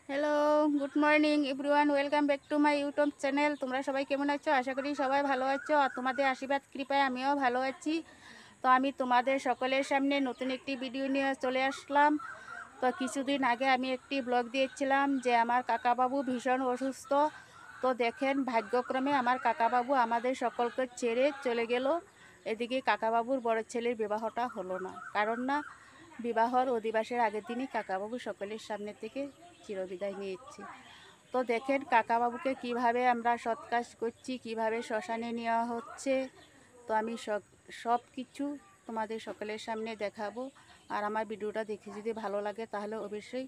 Hello, good morning everyone, welcome back to my YouTube channel. তোমরা সবাই কেমন আছো? আশা করি সবাই ভালো আছো, আর তোমাদের আশীর্বাদ কৃপায় আমিও ভালো আছি। তো আমি তোমাদের সকলের সামনে নতুন একটি ভিডিও নিয়ে চলে আসলাম। তো কিছুদিন আগে আমি একটি ব্লগ দিয়েছিলাম যে আমার কাকাবাবু ভীষণ অসুস্থ। তো দেখেন, ভাগ্যক্রমে আমার কাকাবাবু আমাদের সকলকে ছেড়ে চলে গেল। এদিকে কাকাবাবুর বড় ছেলের বিবাহটা হলো না, কারণ না বিবাহর অধিবাসের আগের দিনই কাকাবাবু সকলের সামনে থেকে চিরবিদায় নিয়েছি। তো দেখেন কাকাবাবুকে কিভাবে আমরা সৎকাজ করছি, কিভাবে শ্মশানে নেওয়া হচ্ছে। তো আমি সব কিছু তোমাদের সকলের সামনে দেখাবো। আর আমার ভিডিওটা দেখে যদি ভালো লাগে তাহলে অবশ্যই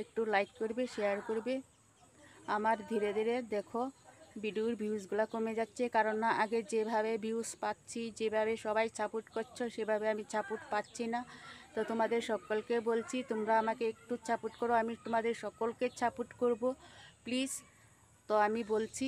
একটু লাইক করবে, শেয়ার করবে। আমার ধীরে ধীরে দেখো ভিডিওর ভিউজগুলো কমে যাচ্ছে, কারণ না আগে যেভাবে ভিউজ পাচ্ছি, যেভাবে সবাই সাপোর্ট করছো, সেভাবে আমি সাপোর্ট পাচ্ছি না। তো তোমাদের সকলকে বলছি তোমরা আমাকে একটু সাপোর্ট করো, আমি তোমাদের সকলকে সাপোর্ট করব প্লিজ। তো আমি বলছি